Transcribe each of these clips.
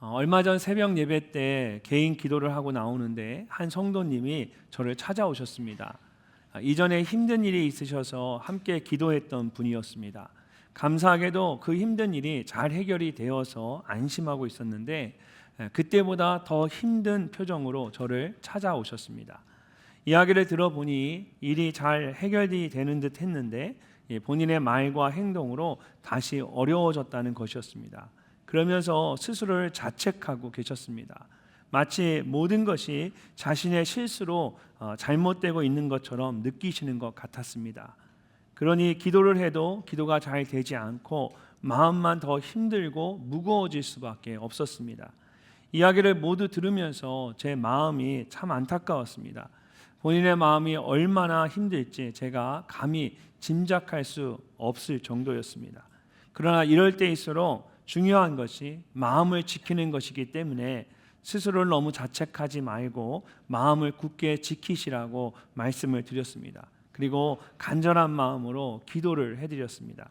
얼마 전 새벽 예배 때 개인 기도를 하고 나오는데 한 성도님이 저를 찾아오셨습니다. 이전에 힘든 일이 있으셔서 함께 기도했던 분이었습니다. 감사하게도 그 힘든 일이 잘 해결이 되어서 안심하고 있었는데 그때보다 더 힘든 표정으로 저를 찾아오셨습니다. 이야기를 들어보니 일이 잘 해결이 되는 듯 했는데 본인의 말과 행동으로 다시 어려워졌다는 것이었습니다. 그러면서 스스로를 자책하고 계셨습니다. 마치 모든 것이 자신의 실수로 잘못되고 있는 것처럼 느끼시는 것 같았습니다. 그러니 기도를 해도 기도가 잘 되지 않고 마음만 더 힘들고 무거워질 수밖에 없었습니다. 이야기를 모두 들으면서 제 마음이 참 안타까웠습니다. 본인의 마음이 얼마나 힘들지 제가 감히 짐작할 수 없을 정도였습니다. 그러나 이럴 때일수록 중요한 것이 마음을 지키는 것이기 때문에 스스로를 너무 자책하지 말고 마음을 굳게 지키시라고 말씀을 드렸습니다. 그리고 간절한 마음으로 기도를 해드렸습니다.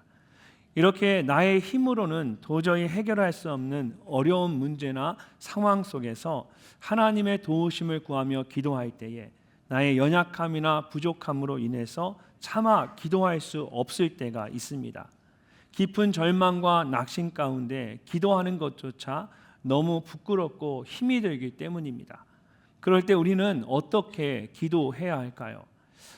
이렇게 나의 힘으로는 도저히 해결할 수 없는 어려운 문제나 상황 속에서 하나님의 도우심을 구하며 기도할 때에 나의 연약함이나 부족함으로 인해서 차마 기도할 수 없을 때가 있습니다. 깊은 절망과 낙심 가운데 기도하는 것조차 너무 부끄럽고 힘이 들기 때문입니다. 그럴 때 우리는 어떻게 기도해야 할까요?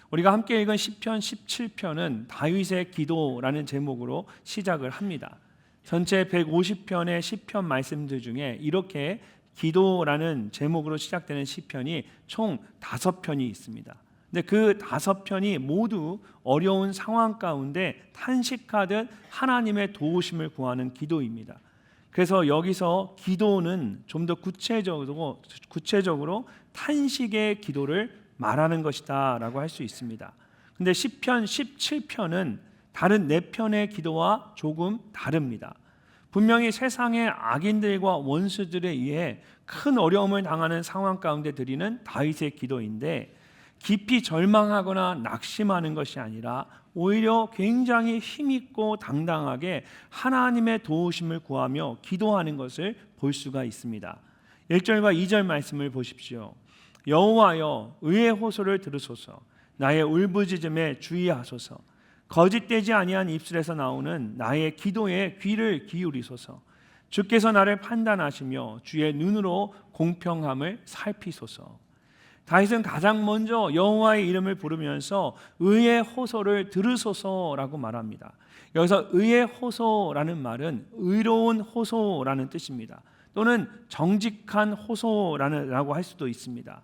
우리가 함께 읽은 시편 17편은 다윗의 기도라는 제목으로 시작을 합니다. 전체 150편의 시편 말씀들 중에 이렇게 기도라는 제목으로 시작되는 시편이 총 5편이 있습니다. 근데 그 5편이 모두 어려운 상황 가운데 탄식하듯 하나님의 도우심을 구하는 기도입니다. 그래서 여기서 기도는 좀 더 구체적으로 탄식의 기도를 말하는 것이다 라고 할 수 있습니다. 근데 시편 17편은 다른 4편의 기도와 조금 다릅니다. 분명히 세상의 악인들과 원수들에 의해 큰 어려움을 당하는 상황 가운데 드리는 다윗의 기도인데 깊이 절망하거나 낙심하는 것이 아니라 오히려 굉장히 힘있고 당당하게 하나님의 도우심을 구하며 기도하는 것을 볼 수가 있습니다. 1절과 2절 말씀을 보십시오. 여호와여 의의 호소를 들으소서. 나의 울부짖음에 주의하소서. 거짓되지 아니한 입술에서 나오는 나의 기도에 귀를 기울이소서. 주께서 나를 판단하시며 주의 눈으로 공평함을 살피소서. 다윗은 가장 먼저 여호와의 이름을 부르면서 의의 호소를 들으소서라고 말합니다. 여기서 의의 호소라는 말은 의로운 호소라는 뜻입니다. 또는 정직한 호소라고 할 수도 있습니다.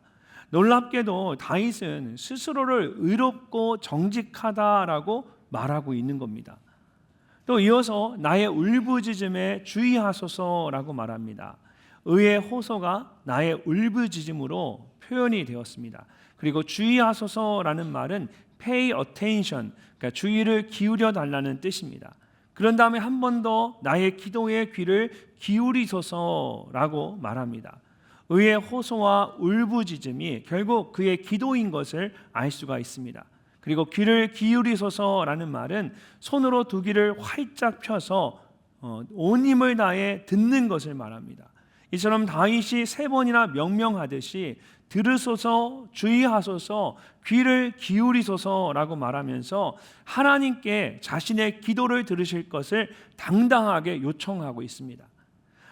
놀랍게도 다윗은 스스로를 의롭고 정직하다라고 말하고 있는 겁니다. 또 이어서 나의 울부짖음에 주의하소서라고 말합니다. 의의 호소가 나의 울부짖음으로 표현이 되었습니다. 그리고 주의하소서라는 말은 pay attention, 그러니까 주의를 기울여 달라는 뜻입니다. 그런 다음에 한 번 더 나의 기도에 귀를 기울이소서라고 말합니다. 의의 호소와 울부짖음이 결국 그의 기도인 것을 알 수가 있습니다. 그리고 귀를 기울이소서라는 말은 손으로 두 귀를 활짝 펴서 온 힘을 다해 듣는 것을 말합니다. 이처럼 다윗이 3번이나 명명하듯이 들으소서, 주의하소서, 귀를 기울이소서라고 말하면서 하나님께 자신의 기도를 들으실 것을 당당하게 요청하고 있습니다.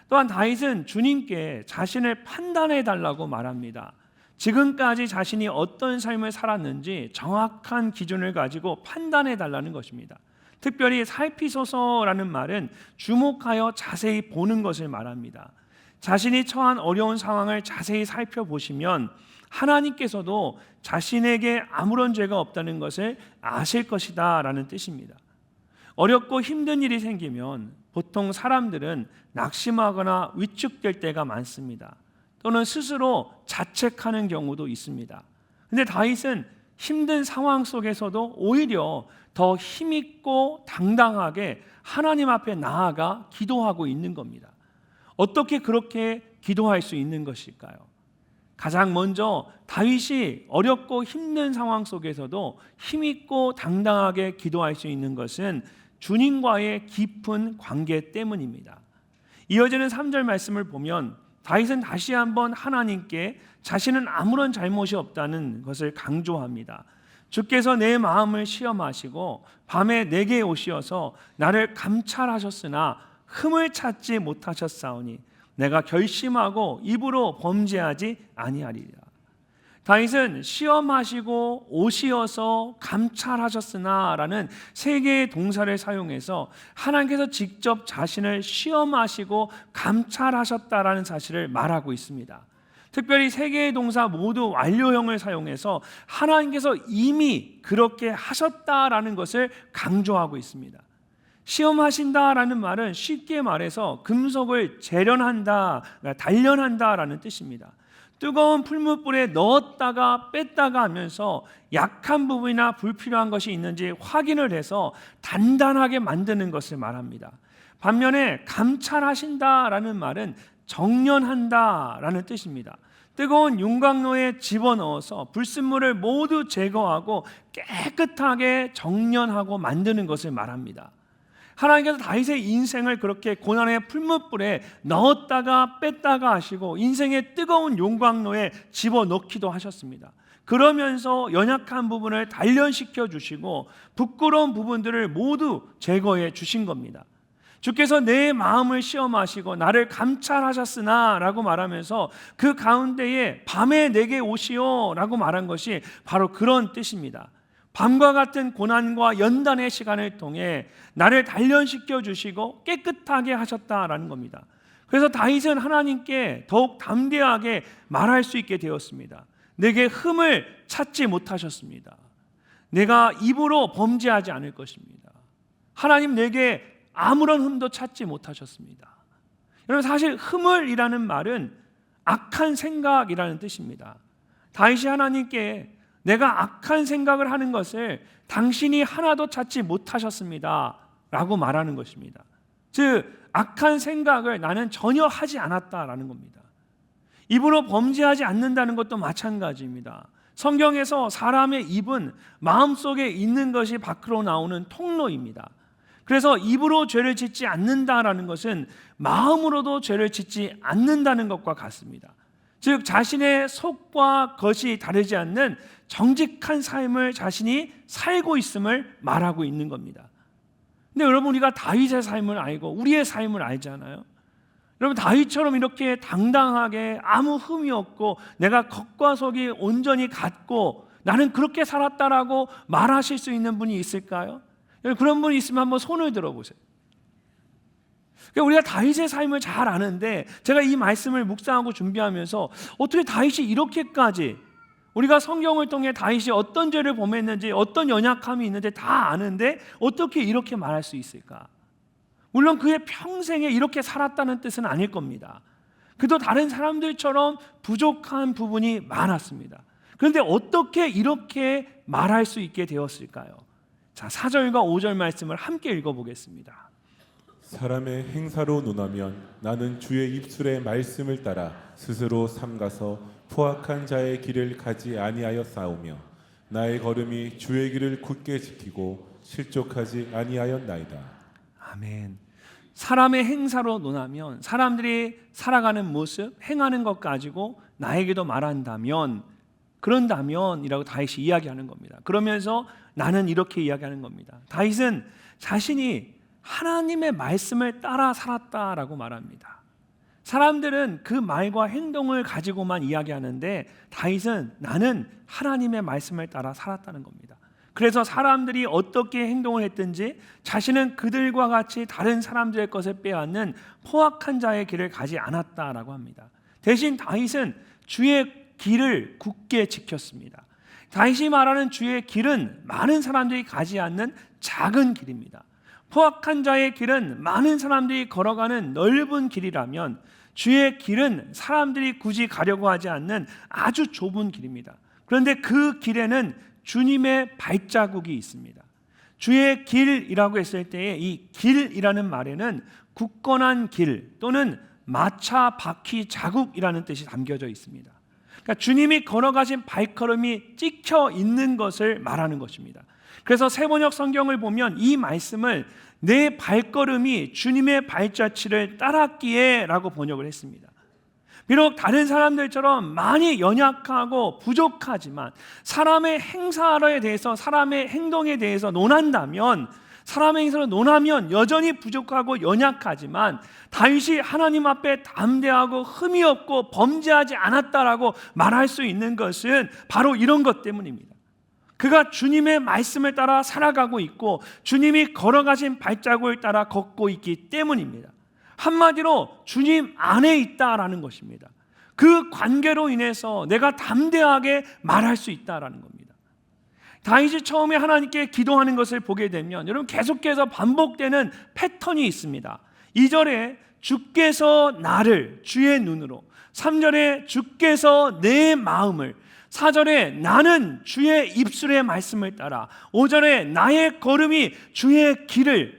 또한 다윗은 주님께 자신을 판단해 달라고 말합니다. 지금까지 자신이 어떤 삶을 살았는지 정확한 기준을 가지고 판단해 달라는 것입니다. 특별히 살피소서라는 말은 주목하여 자세히 보는 것을 말합니다. 자신이 처한 어려운 상황을 자세히 살펴보시면 하나님께서도 자신에게 아무런 죄가 없다는 것을 아실 것이다 라는 뜻입니다. 어렵고 힘든 일이 생기면 보통 사람들은 낙심하거나 위축될 때가 많습니다. 또는 스스로 자책하는 경우도 있습니다. 그런데 다윗은 힘든 상황 속에서도 오히려 더 힘있고 당당하게 하나님 앞에 나아가 기도하고 있는 겁니다. 어떻게 그렇게 기도할 수 있는 것일까요? 가장 먼저 다윗이 어렵고 힘든 상황 속에서도 힘있고 당당하게 기도할 수 있는 것은 주님과의 깊은 관계 때문입니다. 이어지는 3절 말씀을 보면 다윗은 다시 한번 하나님께 자신은 아무런 잘못이 없다는 것을 강조합니다. 주께서 내 마음을 시험하시고 밤에 내게 오시어서 나를 감찰하셨으나 흠을 찾지 못하셨사오니 내가 결심하고 입으로 범죄하지 아니하리라. 다윗은 시험하시고 오시어서 감찰하셨으나 라는 세 개의 동사를 사용해서 하나님께서 직접 자신을 시험하시고 감찰하셨다라는 사실을 말하고 있습니다. 특별히 세 개의 동사 모두 완료형을 사용해서 하나님께서 이미 그렇게 하셨다라는 것을 강조하고 있습니다. 시험하신다라는 말은 쉽게 말해서 금속을 재련한다, 단련한다라는 뜻입니다. 뜨거운 풀무불에 넣었다가 뺐다가 하면서 약한 부분이나 불필요한 것이 있는지 확인을 해서 단단하게 만드는 것을 말합니다. 반면에 감찰하신다라는 말은 정련한다라는 뜻입니다. 뜨거운 윤곽로에 집어넣어서 불순물을 모두 제거하고 깨끗하게 정련하고 만드는 것을 말합니다. 하나님께서 다윗의 인생을 그렇게 고난의 풀무불에 넣었다가 뺐다가 하시고 인생의 뜨거운 용광로에 집어넣기도 하셨습니다. 그러면서 연약한 부분을 단련시켜 주시고 부끄러운 부분들을 모두 제거해 주신 겁니다. 주께서 내 마음을 시험하시고 나를 감찰하셨으나 라고 말하면서 그 가운데에 밤에 내게 오시오 라고 말한 것이 바로 그런 뜻입니다. 밤과 같은 고난과 연단의 시간을 통해 나를 단련시켜 주시고 깨끗하게 하셨다라는 겁니다. 그래서 다윗은 하나님께 더욱 담대하게 말할 수 있게 되었습니다. 내게 흠을 찾지 못하셨습니다. 내가 입으로 범죄하지 않을 것입니다. 하나님 내게 아무런 흠도 찾지 못하셨습니다. 여러분 사실 흠을이라는 말은 악한 생각이라는 뜻입니다. 다윗이 하나님께 내가 악한 생각을 하는 것을 당신이 하나도 찾지 못하셨습니다 라고 말하는 것입니다. 즉 악한 생각을 나는 전혀 하지 않았다라는 겁니다. 입으로 범죄하지 않는다는 것도 마찬가지입니다. 성경에서 사람의 입은 마음속에 있는 것이 밖으로 나오는 통로입니다. 그래서 입으로 죄를 짓지 않는다라는 것은 마음으로도 죄를 짓지 않는다는 것과 같습니다. 즉 자신의 속과 겉이 다르지 않는 정직한 삶을 자신이 살고 있음을 말하고 있는 겁니다. 근데 여러분 우리가 다윗의 삶을 알고 우리의 삶을 알잖아요. 여러분 다윗처럼 이렇게 당당하게 아무 흠이 없고 내가 겉과 속이 온전히 같고 나는 그렇게 살았다라고 말하실 수 있는 분이 있을까요? 그런 분이 있으면 한번 손을 들어보세요. 우리가 다윗의 삶을 잘 아는데 제가 이 말씀을 묵상하고 준비하면서 어떻게 다윗이 이렇게까지 우리가 성경을 통해 다윗이 어떤 죄를 범했는지 어떤 연약함이 있는지 다 아는데 어떻게 이렇게 말할 수 있을까? 물론 그의 평생에 이렇게 살았다는 뜻은 아닐 겁니다. 그도 다른 사람들처럼 부족한 부분이 많았습니다. 그런데 어떻게 이렇게 말할 수 있게 되었을까요? 자, 4절과 5절 말씀을 함께 읽어보겠습니다. 사람의 행사로 논하면 나는 주의 입술의 말씀을 따라 스스로 삼가서 포악한 자의 길을 가지 아니하였사오며 나의 걸음이 주의 길을 굳게 지키고 실족하지 아니하였나이다. 아멘. 사람의 행사로 논하면 사람들이 살아가는 모습, 행하는 것 가지고 나에게도 말한다면 그런다면이라고 다윗이 이야기하는 겁니다. 그러면서 나는 이렇게 이야기하는 겁니다. 다윗은 자신이 하나님의 말씀을 따라 살았다라고 말합니다. 사람들은 그 말과 행동을 가지고만 이야기하는데 다윗은 나는 하나님의 말씀을 따라 살았다는 겁니다. 그래서 사람들이 어떻게 행동을 했든지 자신은 그들과 같이 다른 사람들의 것을 빼앗는 포악한 자의 길을 가지 않았다라고 합니다. 대신 다윗은 주의 길을 굳게 지켰습니다. 다윗이 말하는 주의 길은 많은 사람들이 가지 않는 작은 길입니다. 포악한 자의 길은 많은 사람들이 걸어가는 넓은 길이라면 주의 길은 사람들이 굳이 가려고 하지 않는 아주 좁은 길입니다. 그런데 그 길에는 주님의 발자국이 있습니다. 주의 길이라고 했을 때에 이 길이라는 말에는 굳건한 길 또는 마차 바퀴 자국이라는 뜻이 담겨져 있습니다. 그러니까 주님이 걸어가신 발걸음이 찍혀 있는 것을 말하는 것입니다. 그래서 세번역 성경을 보면 이 말씀을 내 발걸음이 주님의 발자취를 따랐기에 라고 번역을 했습니다. 비록 다른 사람들처럼 많이 연약하고 부족하지만 사람의 행사에 대해서, 사람의 행동에 대해서 논한다면, 사람의 행사로 논하면 여전히 부족하고 연약하지만 다윗이 하나님 앞에 담대하고 흠이 없고 범죄하지 않았다라고 말할 수 있는 것은 바로 이런 것 때문입니다. 그가 주님의 말씀을 따라 살아가고 있고 주님이 걸어가신 발자국을 따라 걷고 있기 때문입니다. 한마디로 주님 안에 있다라는 것입니다. 그 관계로 인해서 내가 담대하게 말할 수 있다라는 겁니다. 다윗이 처음에 하나님께 기도하는 것을 보게 되면 여러분 계속해서 반복되는 패턴이 있습니다. 2절에 주께서 나를 주의 눈으로, 3절에 주께서 내 마음을, 4절에 나는 주의 입술의 말씀을 따라, 5절에 나의 걸음이 주의 길을,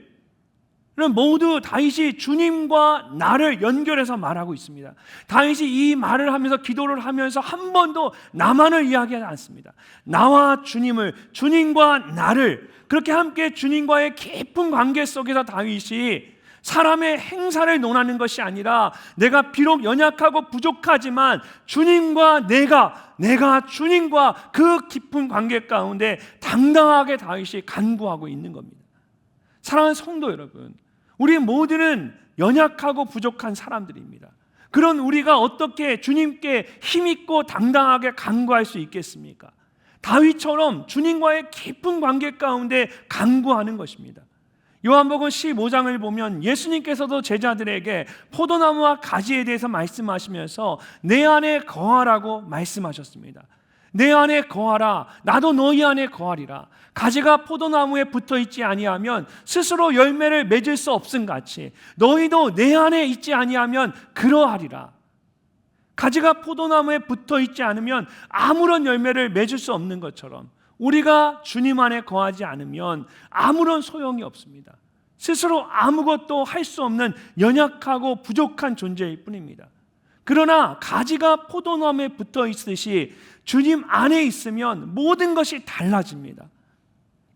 모두 다윗이 주님과 나를 연결해서 말하고 있습니다. 다윗이 이 말을 하면서 기도를 하면서 한 번도 나만을 이야기하지 않습니다. 나와 주님을, 주님과 나를 그렇게 함께 주님과의 깊은 관계 속에서 다윗이 사람의 행사를 논하는 것이 아니라 내가 비록 연약하고 부족하지만 주님과 내가 주님과 그 깊은 관계 가운데 당당하게 다윗이 간구하고 있는 겁니다. 사랑하는 성도 여러분, 우리 모두는 연약하고 부족한 사람들입니다. 그런 우리가 어떻게 주님께 힘있고 당당하게 간구할 수 있겠습니까? 다윗처럼 주님과의 깊은 관계 가운데 간구하는 것입니다. 요한복음 15장을 보면 예수님께서도 제자들에게 포도나무와 가지에 대해서 말씀하시면서 내 안에 거하라고 말씀하셨습니다. 내 안에 거하라, 나도 너희 안에 거하리라. 가지가 포도나무에 붙어 있지 아니하면 스스로 열매를 맺을 수 없음 같이 너희도 내 안에 있지 아니하면 그러하리라. 가지가 포도나무에 붙어 있지 않으면 아무런 열매를 맺을 수 없는 것처럼 우리가 주님 안에 거하지 않으면 아무런 소용이 없습니다. 스스로 아무것도 할 수 없는 연약하고 부족한 존재일 뿐입니다. 그러나 가지가 포도나무에 붙어 있듯이 주님 안에 있으면 모든 것이 달라집니다.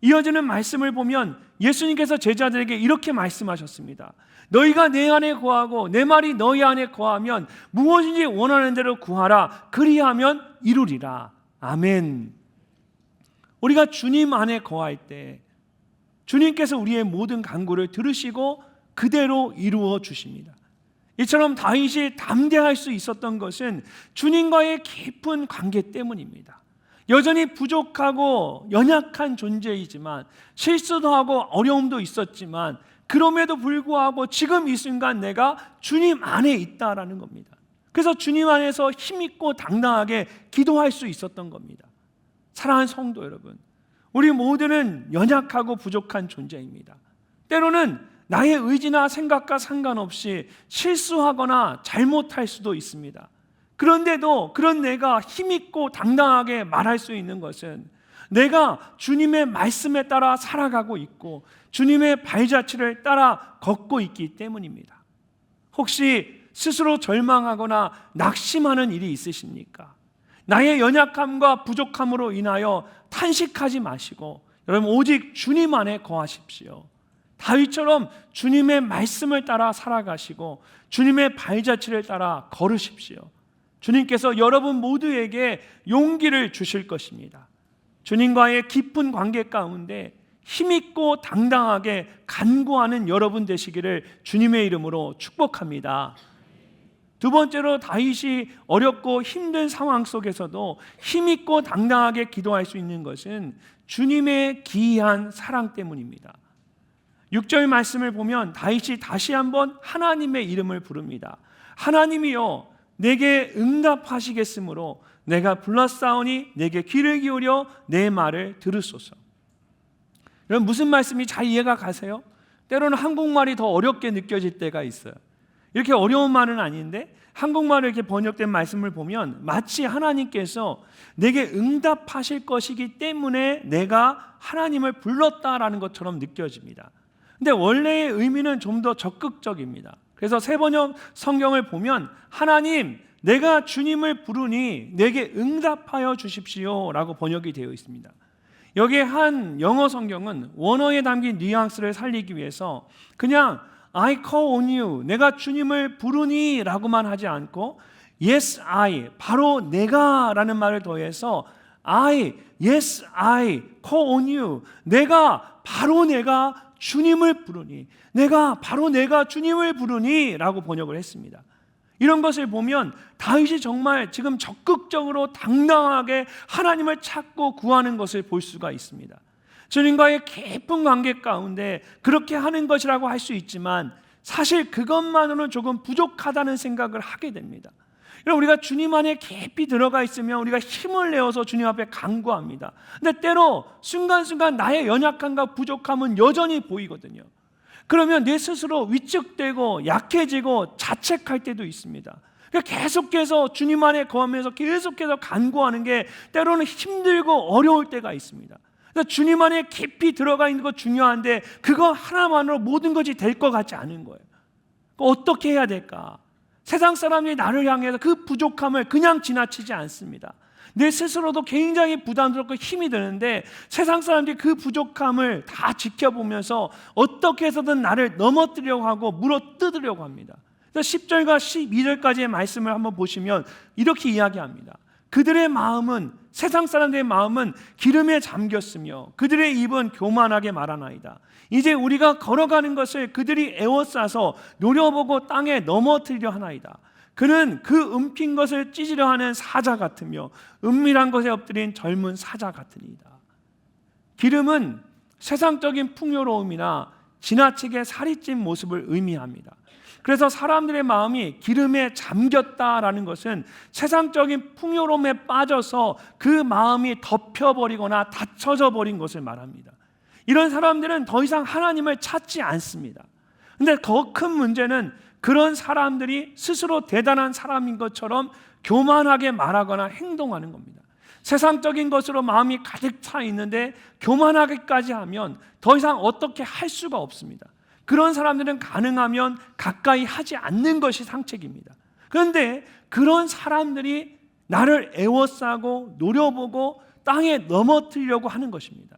이어지는 말씀을 보면 예수님께서 제자들에게 이렇게 말씀하셨습니다. 너희가 내 안에 거하고 내 말이 너희 안에 거하면 무엇인지 원하는 대로 구하라. 그리하면 이루리라. 아멘. 우리가 주님 안에 거할 때 주님께서 우리의 모든 간구를 들으시고 그대로 이루어 주십니다. 이처럼 다윗이 담대할 수 있었던 것은 주님과의 깊은 관계 때문입니다. 여전히 부족하고 연약한 존재이지만 실수도 하고 어려움도 있었지만 그럼에도 불구하고 지금 이 순간 내가 주님 안에 있다라는 겁니다. 그래서 주님 안에서 힘있고 당당하게 기도할 수 있었던 겁니다. 사랑하는 성도 여러분, 우리 모두는 연약하고 부족한 존재입니다. 때로는 나의 의지나 생각과 상관없이 실수하거나 잘못할 수도 있습니다. 그런데도 그런 내가 힘있고 당당하게 말할 수 있는 것은 내가 주님의 말씀에 따라 살아가고 있고 주님의 발자취를 따라 걷고 있기 때문입니다. 혹시 스스로 절망하거나 낙심하는 일이 있으십니까? 나의 연약함과 부족함으로 인하여 탄식하지 마시고 여러분 오직 주님 안에 거하십시오. 다윗처럼 주님의 말씀을 따라 살아가시고 주님의 발자취를 따라 걸으십시오. 주님께서 여러분 모두에게 용기를 주실 것입니다. 주님과의 깊은 관계 가운데 힘있고 당당하게 간구하는 여러분 되시기를 주님의 이름으로 축복합니다. 두 번째로 다윗이 어렵고 힘든 상황 속에서도 힘있고 당당하게 기도할 수 있는 것은 주님의 기이한 사랑 때문입니다. 6절 말씀을 보면 다윗이 다시 한번 하나님의 이름을 부릅니다. 하나님이여 내게 응답하시겠으므로 내가 불렀사오니 내게 귀를 기울여 내 말을 들으소서. 여러분 무슨 말씀이 잘 이해가 가세요? 때로는 한국말이 더 어렵게 느껴질 때가 있어요. 이렇게 어려운 말은 아닌데 한국말로 이렇게 번역된 말씀을 보면 마치 하나님께서 내게 응답하실 것이기 때문에 내가 하나님을 불렀다라는 것처럼 느껴집니다. 근데 원래의 의미는 좀 더 적극적입니다. 그래서 세번역 성경을 보면 하나님 내가 주님을 부르니 내게 응답하여 주십시오 라고 번역이 되어 있습니다. 여기에 한 영어 성경은 원어에 담긴 뉘앙스를 살리기 위해서 그냥 I call on you, 내가 주님을 부르니 라고만 하지 않고 Yes I, 바로 내가 라는 말을 더해서 Yes I call on you, 바로 내가 주님을 부르니, 바로 내가 주님을 부르니 라고 번역을 했습니다. 이런 것을 보면 다윗이 정말 지금 적극적으로 당당하게 하나님을 찾고 구하는 것을 볼 수가 있습니다. 주님과의 깊은 관계 가운데 그렇게 하는 것이라고 할 수 있지만 사실 그것만으로는 조금 부족하다는 생각을 하게 됩니다. 우리가 주님 안에 깊이 들어가 있으면 우리가 힘을 내어서 주님 앞에 간구합니다. 근데 때로 순간순간 나의 연약함과 부족함은 여전히 보이거든요. 그러면 내 스스로 위축되고 약해지고 자책할 때도 있습니다. 계속해서 주님 안에 거하면서 계속해서 간구하는 게 때로는 힘들고 어려울 때가 있습니다. 주님 안에 깊이 들어가 있는 거 중요한데 그거 하나만으로 모든 것이 될 것 같지 않은 거예요. 어떻게 해야 될까? 세상 사람들이 나를 향해서 그 부족함을 그냥 지나치지 않습니다. 내 스스로도 굉장히 부담스럽고 힘이 드는데 세상 사람들이 그 부족함을 다 지켜보면서 어떻게 해서든 나를 넘어뜨리려고 하고 물어뜯으려고 합니다. 10절과 12절까지의 말씀을 한번 보시면 이렇게 이야기합니다. 그들의 마음은, 세상 사람들의 마음은 기름에 잠겼으며 그들의 입은 교만하게 말하나이다. 이제 우리가 걸어가는 것을 그들이 애워싸서 노려보고 땅에 넘어뜨리려 하나이다. 그는 그 움킨 것을 찢으려 하는 사자 같으며 은밀한 것에 엎드린 젊은 사자 같으니이다. 기름은 세상적인 풍요로움이나 지나치게 살이 찐 모습을 의미합니다. 그래서 사람들의 마음이 기름에 잠겼다라는 것은 세상적인 풍요로움에 빠져서 그 마음이 덮여버리거나 닫혀져 버린 것을 말합니다. 이런 사람들은 더 이상 하나님을 찾지 않습니다. 근데 더 큰 문제는 그런 사람들이 스스로 대단한 사람인 것처럼 교만하게 말하거나 행동하는 겁니다. 세상적인 것으로 마음이 가득 차 있는데 교만하게까지 하면 더 이상 어떻게 할 수가 없습니다. 그런 사람들은 가능하면 가까이 하지 않는 것이 상책입니다. 그런데 그런 사람들이 나를 애워싸고 노려보고 땅에 넘어뜨리려고 하는 것입니다.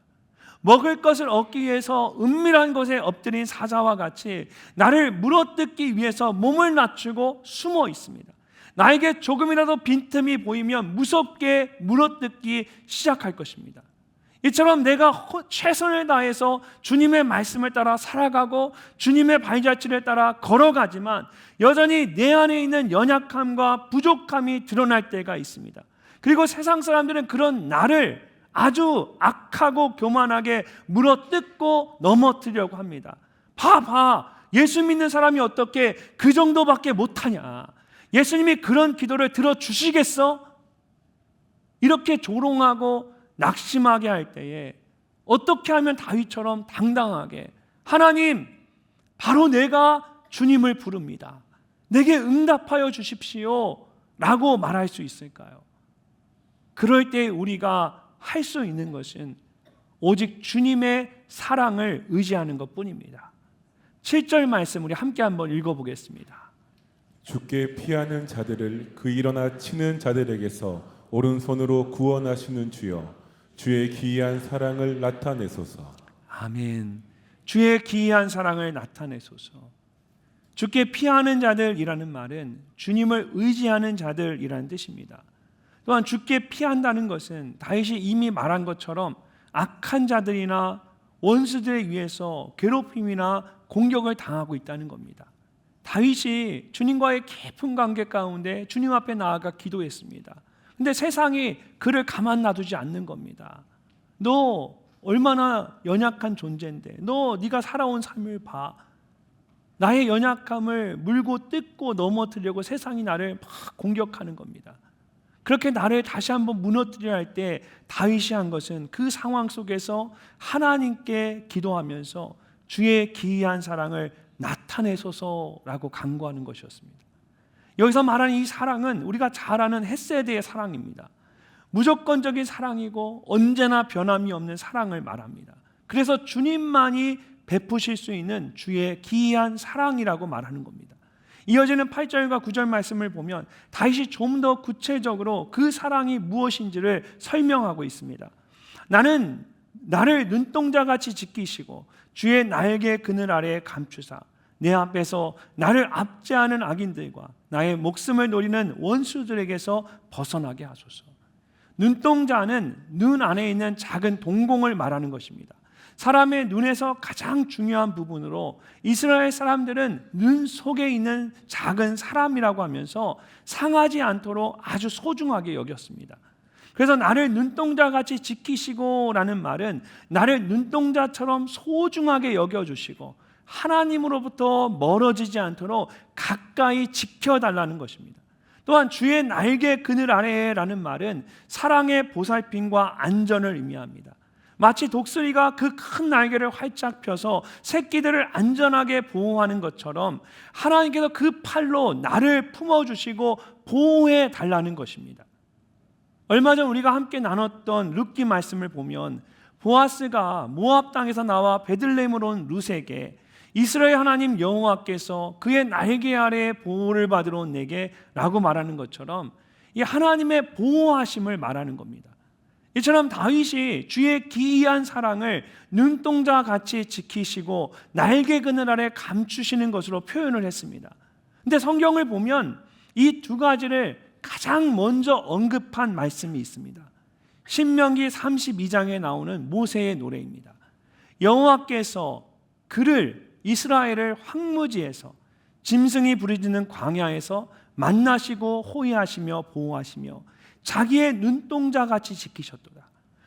먹을 것을 얻기 위해서 은밀한 곳에 엎드린 사자와 같이 나를 물어뜯기 위해서 몸을 낮추고 숨어 있습니다. 나에게 조금이라도 빈틈이 보이면 무섭게 물어뜯기 시작할 것입니다. 이처럼 내가 최선을 다해서 주님의 말씀을 따라 살아가고 주님의 발자취를 따라 걸어가지만 여전히 내 안에 있는 연약함과 부족함이 드러날 때가 있습니다. 그리고 세상 사람들은 그런 나를 아주 악하고 교만하게 물어뜯고 넘어뜨리려고 합니다. 봐, 예수 믿는 사람이 어떻게 그 정도밖에 못하냐? 예수님이 그런 기도를 들어주시겠어? 이렇게 조롱하고 낙심하게 할 때에 어떻게 하면 다윗처럼 당당하게 하나님, 바로 내가 주님을 부릅니다. 내게 응답하여 주십시오 라고 말할 수 있을까요? 그럴 때 우리가 할 수 있는 것은 오직 주님의 사랑을 의지하는 것뿐입니다. 7절 말씀 우리 함께 한번 읽어보겠습니다. 주께 피하는 자들을 그 일어나 치는 자들에게서 오른손으로 구원하시는 주여, 주의 기이한 사랑을 나타내소서. 아멘. 주의 기이한 사랑을 나타내소서. 주께 피하는 자들이라는 말은 주님을 의지하는 자들이라는 뜻입니다. 또한 주께 피한다는 것은 다윗이 이미 말한 것처럼 악한 자들이나 원수들에 의해서 괴롭힘이나 공격을 당하고 있다는 겁니다. 다윗이 주님과의 깊은 관계 가운데 주님 앞에 나아가 기도했습니다. 근데 세상이 그를 가만 놔두지 않는 겁니다. 너 얼마나 연약한 존재인데 네가 살아온 삶을 봐. 나의 연약함을 물고 뜯고 넘어뜨리려고 세상이 나를 막 공격하는 겁니다. 그렇게 나를 다시 한번 무너뜨리려 할 때 다윗이 한 것은 그 상황 속에서 하나님께 기도하면서 주의 기이한 사랑을 나타내소서라고 간구하는 것이었습니다. 여기서 말하는 이 사랑은 우리가 잘 아는 헷세드의 사랑입니다. 무조건적인 사랑이고 언제나 변함이 없는 사랑을 말합니다. 그래서 주님만이 베푸실 수 있는 주의 기이한 사랑이라고 말하는 겁니다. 이어지는 8절과 9절 말씀을 보면 다윗이 좀 더 구체적으로 그 사랑이 무엇인지를 설명하고 있습니다. 나는 나를 눈동자같이 지키시고 주의 날개 그늘 아래에 감추사 내 앞에서 나를 압제하는 악인들과 나의 목숨을 노리는 원수들에게서 벗어나게 하소서. 눈동자는 눈 안에 있는 작은 동공을 말하는 것입니다. 사람의 눈에서 가장 중요한 부분으로 이스라엘 사람들은 눈 속에 있는 작은 사람이라고 하면서 상하지 않도록 아주 소중하게 여겼습니다. 그래서 나를 눈동자같이 지키시고 라는 말은 나를 눈동자처럼 소중하게 여겨주시고 하나님으로부터 멀어지지 않도록 가까이 지켜달라는 것입니다. 또한 주의 날개 그늘 아래라는 말은 사랑의 보살핌과 안전을 의미합니다. 마치 독수리가 그 큰 날개를 활짝 펴서 새끼들을 안전하게 보호하는 것처럼 하나님께서 그 팔로 나를 품어주시고 보호해 달라는 것입니다. 얼마 전 우리가 함께 나눴던 룻기 말씀을 보면 보아스가 모압 땅에서 나와 베들레헴으로 온 룻에게 이스라엘 하나님 여호와께서 그의 날개 아래에 보호를 받으러 온 내게 라고 말하는 것처럼 이 하나님의 보호하심을 말하는 겁니다. 이처럼 다윗이 주의 기이한 사랑을 눈동자같이 지키시고 날개 그늘 아래 감추시는 것으로 표현을 했습니다. 근데 성경을 보면 이 두 가지를 가장 먼저 언급한 말씀이 있습니다. 신명기 32장에 나오는 모세의 노래입니다. 여호와께서 그를 이스라엘을 황무지에서 짐승이 부르짖는 광야에서 만나시고 호위하시며 보호하시며 자기의 눈동자같이 지키셨도다.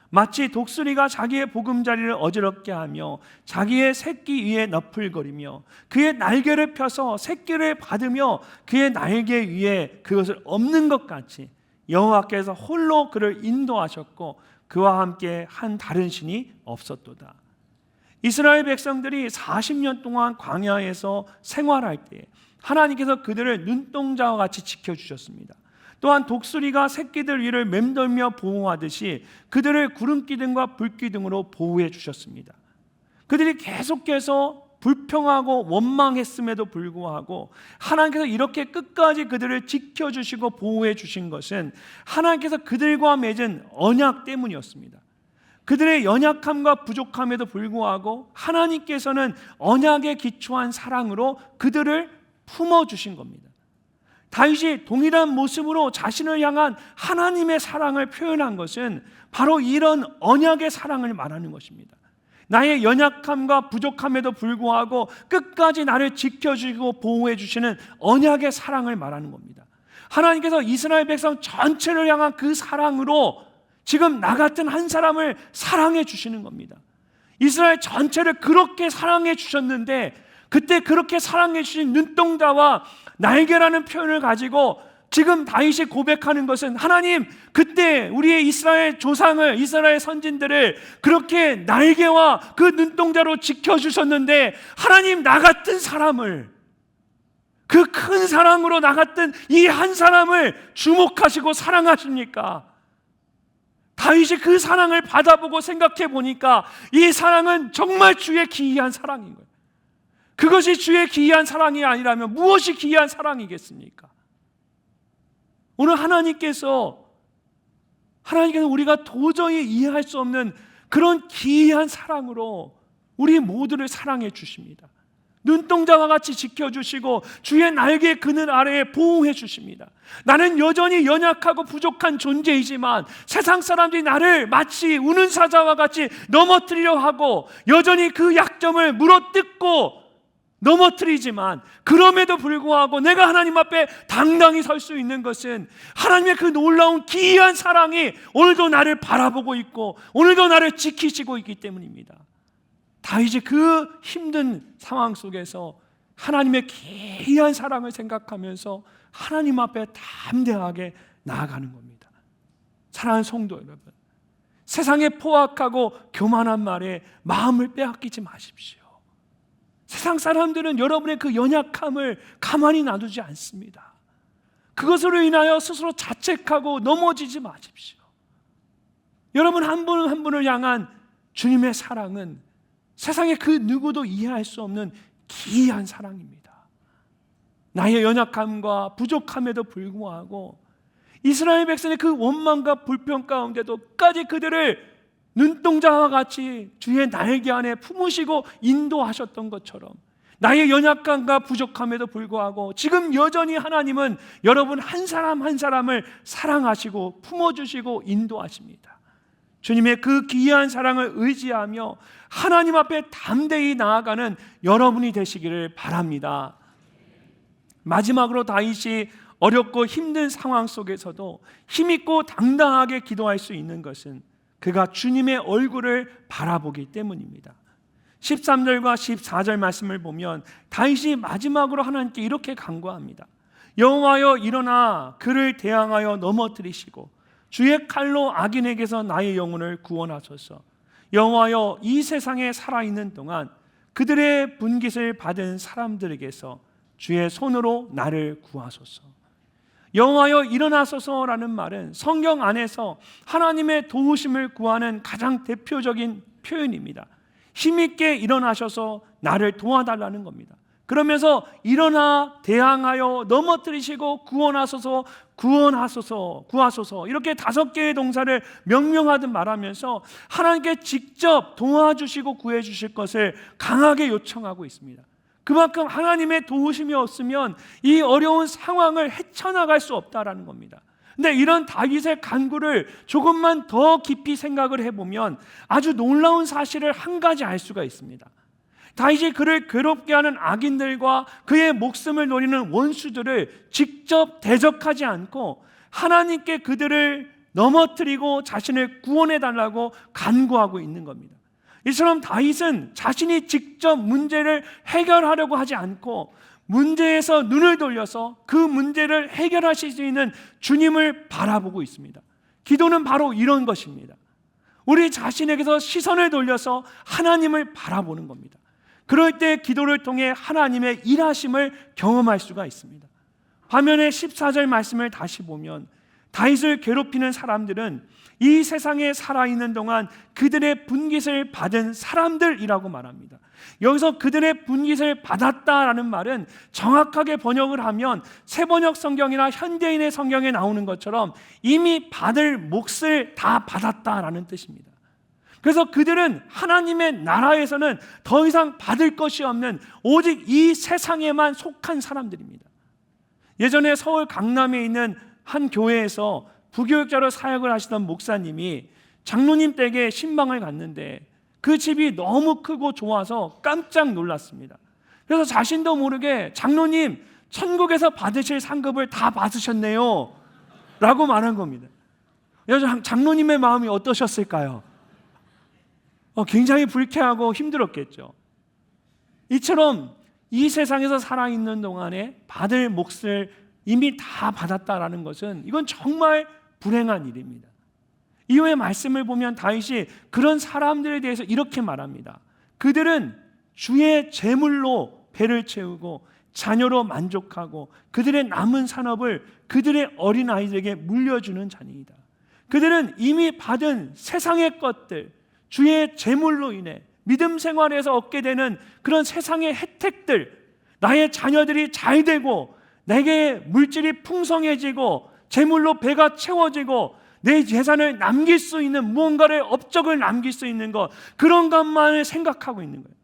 마치 독수리가 자기의 보금자리를 어지럽게 하며 자기의 새끼 위에 너풀거리며 그의 날개를 펴서 새끼를 받으며 그의 날개 위에 그것을 엎는 것 같이 여호와께서 홀로 그를 인도하셨고 그와 함께 한 다른 신이 없었도다. 이스라엘 백성들이 40년 동안 광야에서 생활할 때 하나님께서 그들을 눈동자와 같이 지켜주셨습니다. 또한 독수리가 새끼들 위를 맴돌며 보호하듯이 그들을 구름기둥과 불기둥으로 보호해 주셨습니다. 그들이 계속해서 불평하고 원망했음에도 불구하고 하나님께서 이렇게 끝까지 그들을 지켜주시고 보호해 주신 것은 하나님께서 그들과 맺은 언약 때문이었습니다. 그들의 연약함과 부족함에도 불구하고 하나님께서는 언약에 기초한 사랑으로 그들을 품어주신 겁니다. 다윗이 동일한 모습으로 자신을 향한 하나님의 사랑을 표현한 것은 바로 이런 언약의 사랑을 말하는 것입니다. 나의 연약함과 부족함에도 불구하고 끝까지 나를 지켜주시고 보호해 주시는 언약의 사랑을 말하는 겁니다. 하나님께서 이스라엘 백성 전체를 향한 그 사랑으로 지금 나 같은 한 사람을 사랑해 주시는 겁니다. 이스라엘 전체를 그렇게 사랑해 주셨는데 그때 그렇게 사랑해 주신 눈동자와 날개라는 표현을 가지고 지금 다윗이 고백하는 것은 하나님 그때 우리의 이스라엘 조상을 이스라엘 선진들을 그렇게 날개와 그 눈동자로 지켜주셨는데 하나님 나 같은 사람을 그 큰 사랑으로 나 같은 이 한 사람을 주목하시고 사랑하십니까? 다윗이 그 사랑을 받아보고 생각해 보니까 이 사랑은 정말 주의 기이한 사랑인 거예요. 그것이 주의 기이한 사랑이 아니라면 무엇이 기이한 사랑이겠습니까? 오늘 하나님께서 우리가 도저히 이해할 수 없는 그런 기이한 사랑으로 우리 모두를 사랑해 주십니다. 눈동자와 같이 지켜주시고 주의 날개 그늘 아래에 보호해 주십니다. 나는 여전히 연약하고 부족한 존재이지만 세상 사람들이 나를 마치 우는 사자와 같이 넘어뜨리려 하고 여전히 그 약점을 물어뜯고 넘어뜨리지만 그럼에도 불구하고 내가 하나님 앞에 당당히 설 수 있는 것은 하나님의 그 놀라운 기이한 사랑이 오늘도 나를 바라보고 있고 오늘도 나를 지키시고 있기 때문입니다. 다윗이 그 힘든 상황 속에서 하나님의 기이한 사랑을 생각하면서 하나님 앞에 담대하게 나아가는 겁니다. 사랑하는 성도 여러분, 세상의 포악하고 교만한 말에 마음을 빼앗기지 마십시오. 세상 사람들은 여러분의 그 연약함을 가만히 놔두지 않습니다. 그것으로 인하여 스스로 자책하고 넘어지지 마십시오. 여러분 한 분 한 분을 향한 주님의 사랑은 세상의 그 누구도 이해할 수 없는 기이한 사랑입니다. 나의 연약함과 부족함에도 불구하고 이스라엘 백성의 그 원망과 불평 가운데도 끝까지 그들을 눈동자와 같이 주의 날개 안에 품으시고 인도하셨던 것처럼 나의 연약함과 부족함에도 불구하고 지금 여전히 하나님은 여러분 한 사람 한 사람을 사랑하시고 품어주시고 인도하십니다. 주님의 그 귀한 사랑을 의지하며 하나님 앞에 담대히 나아가는 여러분이 되시기를 바랍니다. 마지막으로 다윗이 어렵고 힘든 상황 속에서도 힘있고 당당하게 기도할 수 있는 것은 그가 주님의 얼굴을 바라보기 때문입니다. 13절과 14절 말씀을 보면 다윗이 마지막으로 하나님께 이렇게 간구합니다. 여호와여 일어나 그를 대항하여 넘어뜨리시고 주의 칼로 악인에게서 나의 영혼을 구원하소서. 여호와여 이 세상에 살아있는 동안 그들의 분깃을 받은 사람들에게서 주의 손으로 나를 구하소서. 여호와여 일어나소서라는 말은 성경 안에서 하나님의 도우심을 구하는 가장 대표적인 표현입니다. 힘있게 일어나셔서 나를 도와달라는 겁니다. 그러면서 일어나 대항하여 넘어뜨리시고 구원하소서, 구원하소서, 구하소서 이렇게 5개의 동사를 명명하듯 말하면서 하나님께 직접 도와주시고 구해주실 것을 강하게 요청하고 있습니다. 그만큼 하나님의 도우심이 없으면 이 어려운 상황을 헤쳐나갈 수 없다라는 겁니다. 근데 이런 다윗의 간구를 조금만 더 깊이 생각을 해보면 아주 놀라운 사실을 한 가지 알 수가 있습니다. 다윗이 그를 괴롭게 하는 악인들과 그의 목숨을 노리는 원수들을 직접 대적하지 않고 하나님께 그들을 넘어뜨리고 자신을 구원해달라고 간구하고 있는 겁니다. 이처럼 다윗은 자신이 직접 문제를 해결하려고 하지 않고 문제에서 눈을 돌려서 그 문제를 해결하실 수 있는 주님을 바라보고 있습니다. 기도는 바로 이런 것입니다. 우리 자신에게서 시선을 돌려서 하나님을 바라보는 겁니다. 그럴 때 기도를 통해 하나님의 일하심을 경험할 수가 있습니다. 화면에 14절 말씀을 다시 보면 다윗을 괴롭히는 사람들은 이 세상에 살아있는 동안 그들의 분깃을 받은 사람들이라고 말합니다. 여기서 그들의 분깃을 받았다라는 말은 정확하게 번역을 하면 새번역 성경이나 현대인의 성경에 나오는 것처럼 이미 받을 몫을 다 받았다라는 뜻입니다. 그래서 그들은 하나님의 나라에서는 더 이상 받을 것이 없는 오직 이 세상에만 속한 사람들입니다. 예전에 서울 강남에 있는 한 교회에서 부교육자로 사역을 하시던 목사님이 장로님 댁에 신방을 갔는데 그 집이 너무 크고 좋아서 깜짝 놀랐습니다. 그래서 자신도 모르게 장로님 천국에서 받으실 상급을 다 받으셨네요 라고 말한 겁니다. 장로님의 마음이 어떠셨을까요? 굉장히 불쾌하고 힘들었겠죠. 이처럼 이 세상에서 살아있는 동안에 받을 몫을 이미 다 받았다라는 것은 이건 정말 불행한 일입니다. 이후의 말씀을 보면 다윗이 그런 사람들에 대해서 이렇게 말합니다. 그들은 주의 재물로 배를 채우고 자녀로 만족하고 그들의 남은 산업을 그들의 어린아이들에게 물려주는 자니이다. 그들은 이미 받은 세상의 것들, 주의 재물로 인해 믿음 생활에서 얻게 되는 그런 세상의 혜택들, 나의 자녀들이 잘 되고 내게 물질이 풍성해지고 재물로 배가 채워지고 내 재산을 남길 수 있는 무언가를 업적을 남길 수 있는 것, 그런 것만을 생각하고 있는 거예요.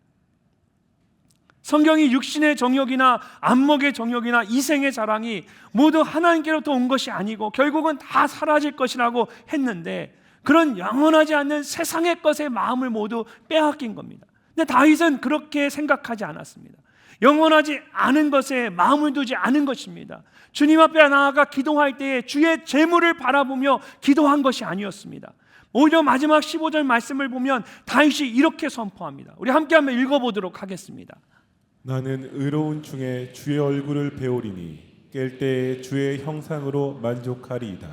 성경이 육신의 정욕이나 안목의 정욕이나 이생의 자랑이 모두 하나님께로부터 온 것이 아니고 결국은 다 사라질 것이라고 했는데 그런 영원하지 않는 세상의 것에 마음을 모두 빼앗긴 겁니다. 근데 다윗은 그렇게 생각하지 않았습니다. 영원하지 않은 것에 마음을 두지 않은 것입니다. 주님 앞에 나아가 기도할 때에 주의 재물을 바라보며 기도한 것이 아니었습니다. 오히려 마지막 15절 말씀을 보면 다윗이 이렇게 선포합니다. 우리 함께 한번 읽어보도록 하겠습니다. 나는 의로운 중에 주의 얼굴을 배우리니 깰 때에 주의 형상으로 만족하리이다.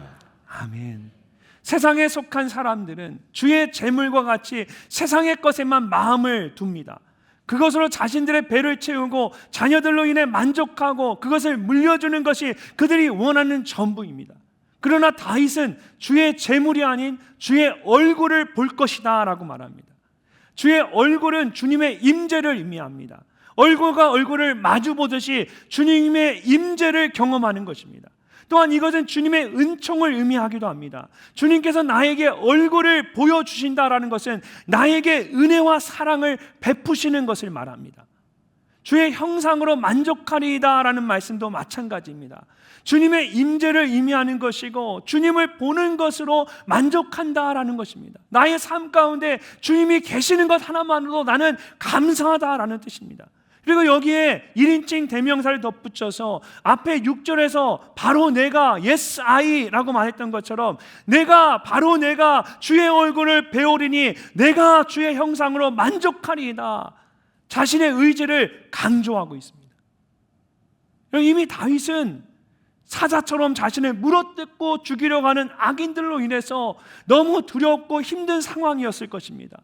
아멘. 세상에 속한 사람들은 주의 재물과 같이 세상의 것에만 마음을 둡니다. 그것으로 자신들의 배를 채우고 자녀들로 인해 만족하고 그것을 물려주는 것이 그들이 원하는 전부입니다. 그러나 다윗은 주의 재물이 아닌 주의 얼굴을 볼 것이다 라고 말합니다. 주의 얼굴은 주님의 임재를 의미합니다. 얼굴과 얼굴을 마주 보듯이 주님의 임재를 경험하는 것입니다. 또한 이것은 주님의 은총을 의미하기도 합니다. 주님께서 나에게 얼굴을 보여주신다라는 것은 나에게 은혜와 사랑을 베푸시는 것을 말합니다. 주의 형상으로 만족하리이다라는 말씀도 마찬가지입니다. 주님의 임재를 의미하는 것이고 주님을 보는 것으로 만족한다라는 것입니다. 나의 삶 가운데 주님이 계시는 것 하나만으로도 나는 감사하다라는 뜻입니다. 그리고 여기에 1인칭 대명사를 덧붙여서 앞에 6절에서 바로 내가 Yes I라고 말했던 것처럼 바로 내가 주의 얼굴을 배우리니 내가 주의 형상으로 만족하리이다. 자신의 의지를 강조하고 있습니다. 이미 다윗은 사자처럼 자신을 물어뜯고 죽이려고 하는 악인들로 인해서 너무 두렵고 힘든 상황이었을 것입니다.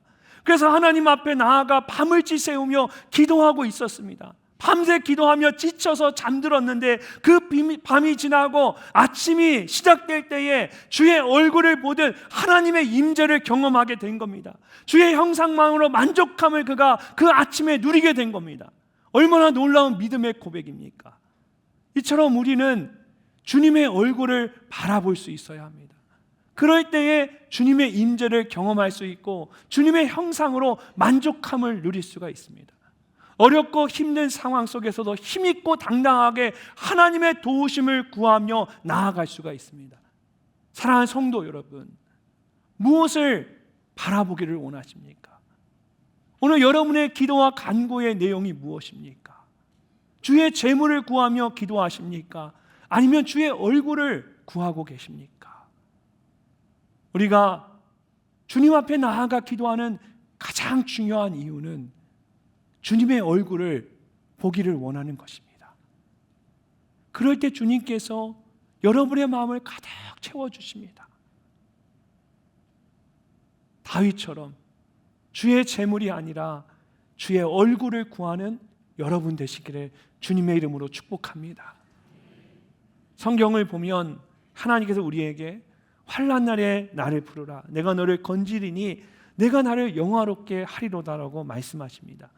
그래서 하나님 앞에 나아가 밤을 지새우며 기도하고 있었습니다. 밤새 기도하며 지쳐서 잠들었는데 그 밤이 지나고 아침이 시작될 때에 주의 얼굴을 보듯 하나님의 임재를 경험하게 된 겁니다. 주의 형상만으로 만족함을 그가 그 아침에 누리게 된 겁니다. 얼마나 놀라운 믿음의 고백입니까? 이처럼 우리는 주님의 얼굴을 바라볼 수 있어야 합니다. 그럴 때에 주님의 임재를 경험할 수 있고 주님의 형상으로 만족함을 누릴 수가 있습니다. 어렵고 힘든 상황 속에서도 힘있고 당당하게 하나님의 도우심을 구하며 나아갈 수가 있습니다. 사랑하는 성도 여러분, 무엇을 바라보기를 원하십니까? 오늘 여러분의 기도와 간구의 내용이 무엇입니까? 주의 재물을 구하며 기도하십니까? 아니면 주의 얼굴을 구하고 계십니까? 우리가 주님 앞에 나아가 기도하는 가장 중요한 이유는 주님의 얼굴을 보기를 원하는 것입니다. 그럴 때 주님께서 여러분의 마음을 가득 채워주십니다. 다윗처럼 주의 재물이 아니라 주의 얼굴을 구하는 여러분 되시기를 주님의 이름으로 축복합니다. 성경을 보면 하나님께서 우리에게 환난 날에 나를 부르라 내가 너를 건지리니 내가 나를 영화롭게 하리로다라고 말씀하십니다.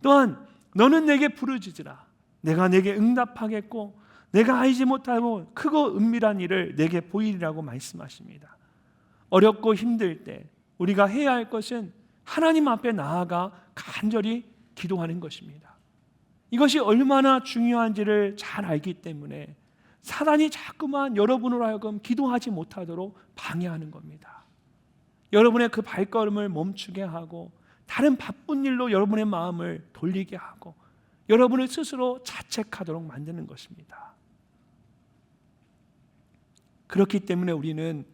또한 너는 내게 부르짖으라 내가 내게 응답하겠고 내가 알지 못하고 크고 은밀한 일을 내게 보이리라고 말씀하십니다. 어렵고 힘들 때 우리가 해야 할 것은 하나님 앞에 나아가 간절히 기도하는 것입니다. 이것이 얼마나 중요한지를 잘 알기 때문에 사단이 자꾸만 여러분으로 하여금 기도하지 못하도록 방해하는 겁니다. 여러분의 그 발걸음을 멈추게 하고 다른 바쁜 일로 여러분의 마음을 돌리게 하고 여러분을 스스로 자책하도록 만드는 것입니다. 그렇기 때문에 우리는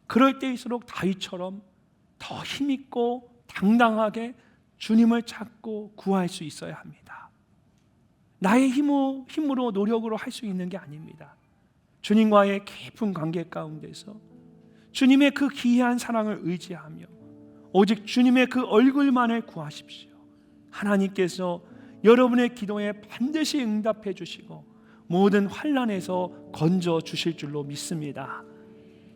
그럴 때일수록 다윗처럼 더 힘있고 당당하게 주님을 찾고 구할 수 있어야 합니다. 나의 힘으로 노력으로 할 수 있는 게 아닙니다. 주님과의 깊은 관계 가운데서 주님의 그 기이한 사랑을 의지하며 오직 주님의 그 얼굴만을 구하십시오. 하나님께서 여러분의 기도에 반드시 응답해 주시고 모든 환난에서 건져 주실 줄로 믿습니다.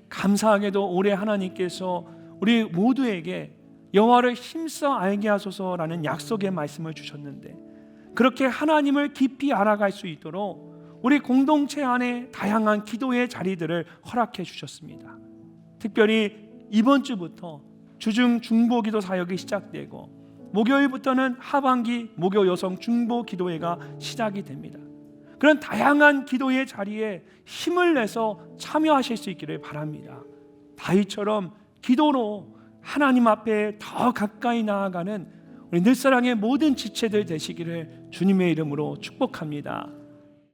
감사하게도 올해 하나님께서 우리 모두에게 여호와를 힘써 알게 하소서라는 약속의 말씀을 주셨는데 그렇게 하나님을 깊이 알아갈 수 있도록 우리 공동체 안에 다양한 기도의 자리들을 허락해 주셨습니다. 특별히 이번 주부터 주중 중보기도 사역이 시작되고 목요일부터는 하반기 목요 여성 중보 기도회가 시작이 됩니다. 그런 다양한 기도의 자리에 힘을 내서 참여하실 수 있기를 바랍니다. 다윗처럼 기도로 하나님 앞에 더 가까이 나아가는 우리 늘사랑의 모든 지체들 되시기를 주님의 이름으로 축복합니다.